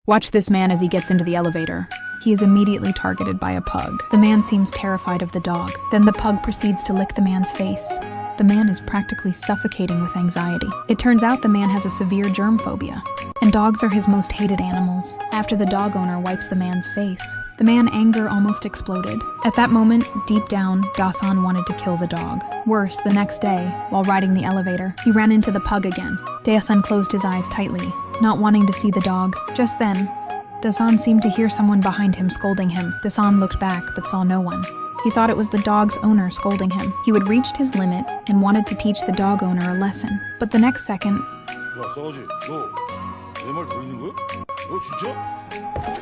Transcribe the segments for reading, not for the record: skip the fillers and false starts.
Watch this man as he gets into the elevator. He is immediately targeted by a pug. The man seems terrified of the dog. Then the pug proceeds to lick the man's face. The man is practically suffocating with anxiety. It turns out the man has a severe germ phobia, and dogs are his most hated animals. After the dog owner wipes the man's face, the man's anger almost exploded. At that moment, deep down, Dasan wanted to kill the dog. Worse, the next day, while riding the elevator, he ran into the pug again. Dasan closed his eyes tightly, not wanting to see the dog. Just then, Dasan seemed to hear someone behind him scolding him. Dasan looked back but saw no one. He thought it was the dog's owner scolding him. He had reached his limit and wanted to teach the dog owner a lesson. But the next second, 야, 싸우지. 너 내 말 들리는 거야? 너 진짜?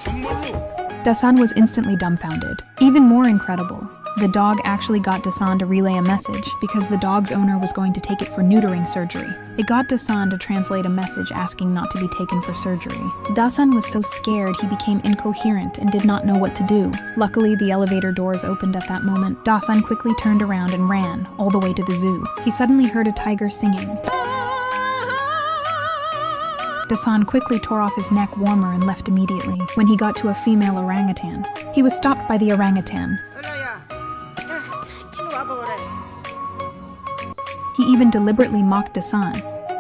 정말로? Dasan was instantly dumbfounded. Even more incredible, the dog actually got Dasan to relay a message because the dog's owner was going to take it for neutering surgery. It got Dasan to translate a message asking not to be taken for surgery. Dasan was so scared he became incoherent and did not know what to do. Luckily, the elevator doors opened at that moment. Dasan quickly turned around and ran all the way to the zoo. He suddenly heard a tiger singing. Dasan quickly tore off his neck warmer and left immediately. When he got to a female orangutan, he was stopped by the orangutan. He even deliberately mocked Dasan,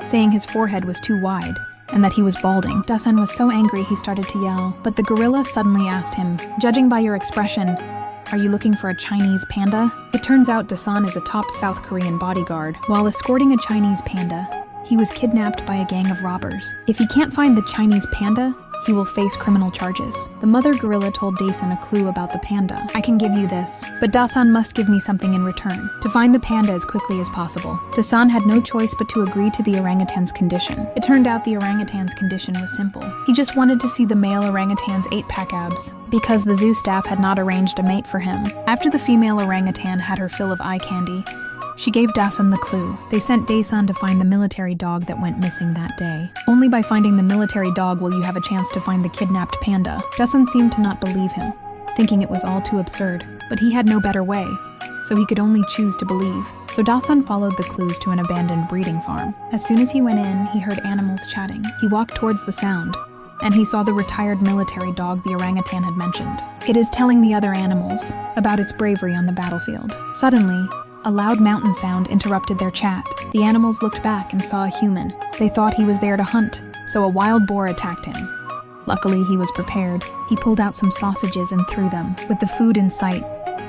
saying his forehead was too wide and that he was balding. Dasan was so angry he started to yell, but the gorilla suddenly asked him, "Judging by your expression, are you looking for a Chinese panda?" It turns out Dasan is a top South Korean bodyguard. While escorting a Chinese panda, he was kidnapped by a gang of robbers. If he can't find the Chinese panda, he will face criminal charges. The mother gorilla told Dasan a clue about the panda. "I can give you this, but Dasan must give me something in return. To find the panda as quickly as possible." Dasan had no choice but to agree to the orangutan's condition. It turned out the orangutan's condition was simple. He just wanted to see the male orangutan's 8-pack abs, because the zoo staff had not arranged a mate for him. After the female orangutan had her fill of eye candy, she gave Dasan the clue. They sent Dasan to find the military dog that went missing that day. Only by finding the military dog will you have a chance to find the kidnapped panda. Dasan seemed to not believe him, thinking it was all too absurd. But he had no better way, so he could only choose to believe. So Dasan followed the clues to an abandoned breeding farm. As soon as he went in, he heard animals chatting. He walked towards the sound, and he saw the retired military dog the orangutan had mentioned. It is telling the other animals about its bravery on the battlefield. Suddenly, a loud mountain sound interrupted their chat. The animals looked back and saw a human. They thought he was there to hunt, so a wild boar attacked him. Luckily, he was prepared. He pulled out some sausages and threw them. With the food in sight,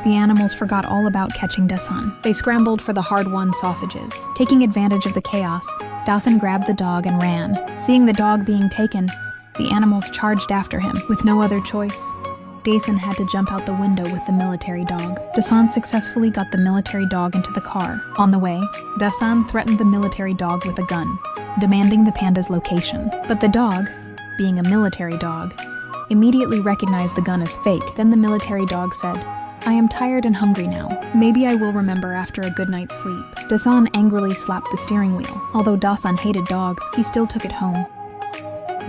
the animals forgot all about catching Dasan. They scrambled for the hard-won sausages. Taking advantage of the chaos, Dasan grabbed the dog and ran. Seeing the dog being taken, the animals charged after him. With no other choice, Dasan had to jump out the window with the military dog. Dasan successfully got the military dog into the car. On the way, Dasan threatened the military dog with a gun, demanding the panda's location. But the dog, being a military dog, immediately recognized the gun as fake. Then the military dog said, "I am tired and hungry now. Maybe I will remember after a good night's sleep." Dasan angrily slapped the steering wheel. Although Dasan hated dogs, he still took it home.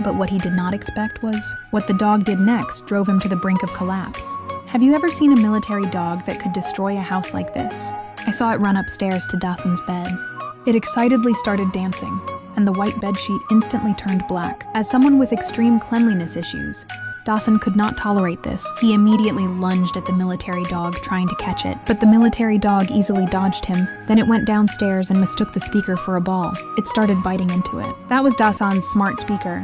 But what he did not expect was what the dog did next drove him to the brink of collapse. Have you ever seen a military dog that could destroy a house like this? I saw it run upstairs to Dasan's bed. It excitedly started dancing, and the white bedsheet instantly turned black. As someone with extreme cleanliness issues, Dasan could not tolerate this. He immediately lunged at the military dog, trying to catch it, but the military dog easily dodged him. Then it went downstairs and mistook the speaker for a ball. It started biting into it. That was Dasan's smart speaker,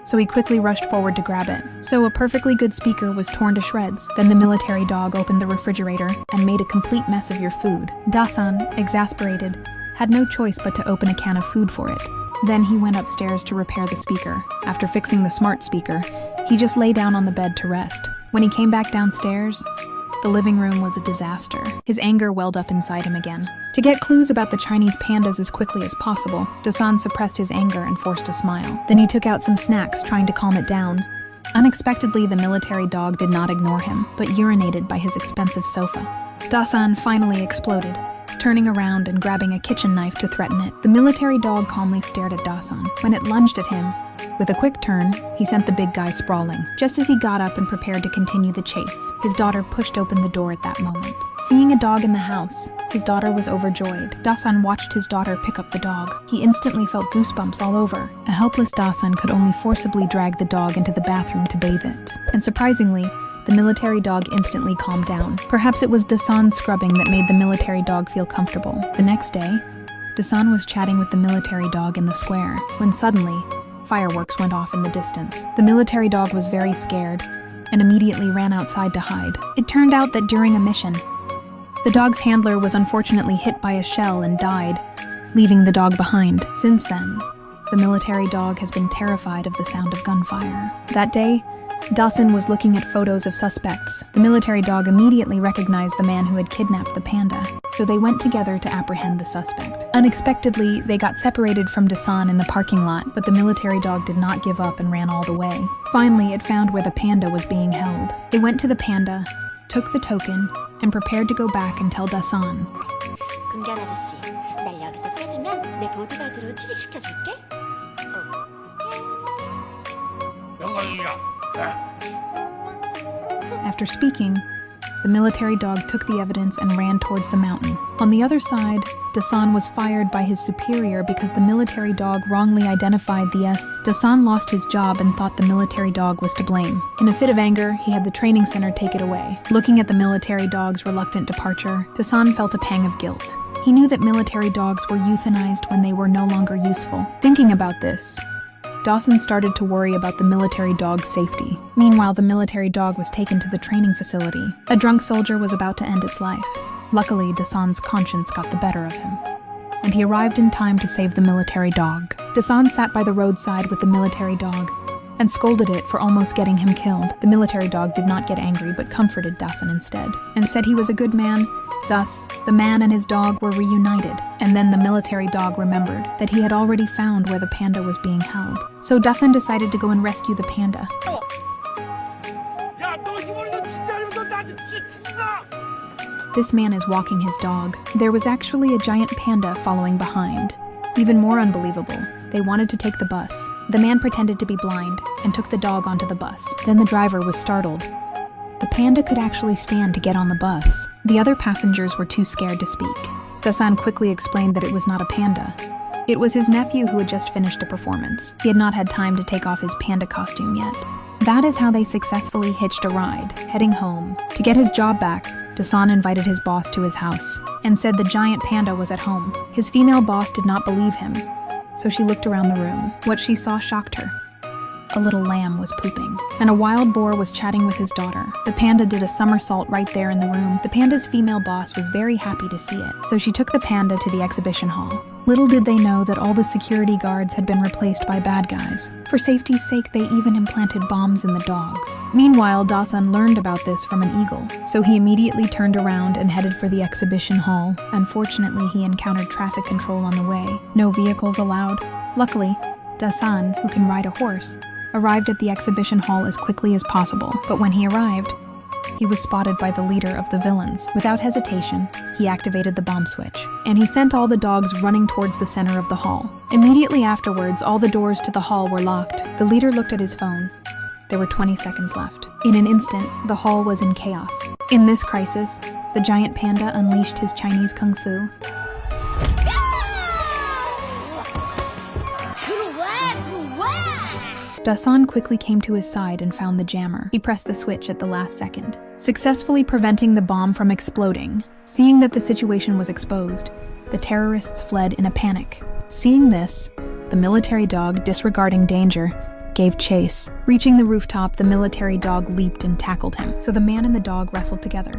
so he quickly rushed forward to grab it. So a perfectly good speaker was torn to shreds. Then the military dog opened the refrigerator and made a complete mess of your food. Dasan, exasperated, had no choice but to open a can of food for it. Then he went upstairs to repair the speaker. After fixing the smart speaker, he just lay down on the bed to rest. When he came back downstairs, the living room was a disaster. His anger welled up inside him again. To get clues about the Chinese pandas as quickly as possible, Dasan suppressed his anger and forced a smile. Then he took out some snacks, trying to calm it down. Unexpectedly, the military dog did not ignore him, but urinated by his expensive sofa. Dasan finally exploded, turning around and grabbing a kitchen knife to threaten it. The military dog calmly stared at Dasan. When it lunged at him, With a quick turn, he sent the big guy sprawling. Just as he got up and prepared to continue the chase, his daughter pushed open the door at that moment. Seeing a dog in the house, his daughter was overjoyed. Dasan watched his daughter pick up the dog. He instantly felt goosebumps all over. A helpless Dasan could only forcibly drag the dog into the bathroom to bathe it. And surprisingly, the military dog instantly calmed down. Perhaps it was Dasan's scrubbing that made the military dog feel comfortable. The next day, Dasan was chatting with the military dog in the square, when suddenly, fireworks went off in the distance. The military dog was very scared and immediately ran outside to hide. It turned out that during a mission, the dog's handler was unfortunately hit by a shell and died, leaving the dog behind. Since then, the military dog has been terrified of the sound of gunfire. That day, Dasan was looking at photos of suspects. The military dog immediately recognized the man who had kidnapped the panda, so they went together to apprehend the suspect. Unexpectedly, they got separated from Dasan in the parking lot, but the military dog did not give up and ran all the way. Finally, it found where the panda was being held. It went to the panda, took the token, and prepared to go back and tell Dasan. 군견 아저씨, 날 여기서 빼주면 내 보디가드로 취직시켜줄게. 영광이야. After speaking, the military dog took the evidence and ran towards the mountain. On the other side, Dasan was fired by his superior because the military dog wrongly identified the S. Dasan lost his job and thought the military dog was to blame. In a fit of anger, he had the training center take it away. Looking at the military dog's reluctant departure, Dasan felt a pang of guilt. He knew that military dogs were euthanized when they were no longer useful. Thinking about this, Dasan started to worry about the military dog's safety. Meanwhile, the military dog was taken to the training facility. A drunk soldier was about to end its life. Luckily, Dasan's conscience got the better of him, and he arrived in time to save the military dog. Dasan sat by the roadside with the military dog and scolded it for almost getting him killed. The military dog did not get angry but comforted Dasan instead, and said he was a good man. Thus, the man and his dog were reunited, and then the military dog remembered that he had already found where the panda was being held. So Dasan decided to go and rescue the panda. This man is walking his dog. There was actually a giant panda following behind. Even more unbelievable, they wanted to take the bus. The man pretended to be blind and took the dog onto the bus. Then the driver was startled. The panda could actually stand to get on the bus. The other passengers were too scared to speak. Dasan quickly explained that it was not a panda. It was his nephew who had just finished a performance. He had not had time to take off his panda costume yet. That is how they successfully hitched a ride, heading home. To get his job back, Dasan invited his boss to his house and said the giant panda was at home. His female boss did not believe him, so she looked around the room. What she saw shocked her. A little lamb was pooping, and a wild boar was chatting with his daughter. The panda did a somersault right there in the room. The panda's female boss was very happy to see it, so she took the panda to the exhibition hall. Little did they know that all the security guards had been replaced by bad guys. For safety's sake, they even implanted bombs in the dogs. Meanwhile, Dasan learned about this from an eagle, so he immediately turned around and headed for the exhibition hall. Unfortunately, he encountered traffic control on the way. No vehicles allowed. Luckily, Dasan, who can ride a horse, arrived at the exhibition hall as quickly as possible. But when he arrived, he was spotted by the leader of the villains. Without hesitation, he activated the bomb switch, and he sent all the dogs running towards the center of the hall. Immediately afterwards, all the doors to the hall were locked. The leader looked at his phone. There were 20 seconds left. In an instant, the hall was in chaos. In this crisis, the giant panda unleashed his Chinese kung fu. Dasan quickly came to his side and found the jammer. He pressed the switch at the last second, successfully preventing the bomb from exploding. Seeing that the situation was exposed, the terrorists fled in a panic. Seeing this, the military dog, disregarding danger, gave chase. Reaching the rooftop, the military dog leaped and tackled him, so the man and the dog wrestled together.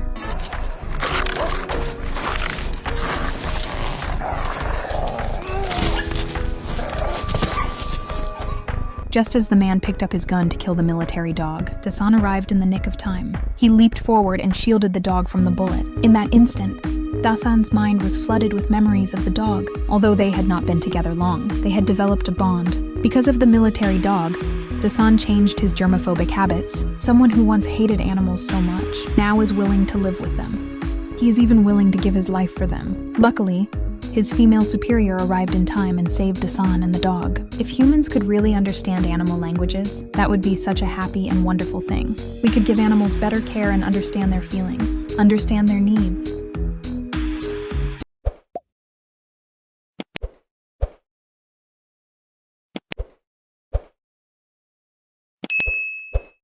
Just as the man picked up his gun to kill the military dog, Dasan arrived in the nick of time. He leaped forward and shielded the dog from the bullet. In that instant, Dasan's mind was flooded with memories of the dog. Although they had not been together long, they had developed a bond. Because of the military dog, Dasan changed his germophobic habits. Someone who once hated animals so much now is willing to live with them. He is even willing to give his life for them. Luckily, His female superior arrived in time and saved Dasan and the dog. If humans could really understand animal languages, that would be such a happy and wonderful thing. We could give animals better care and understand their feelings, understand their needs.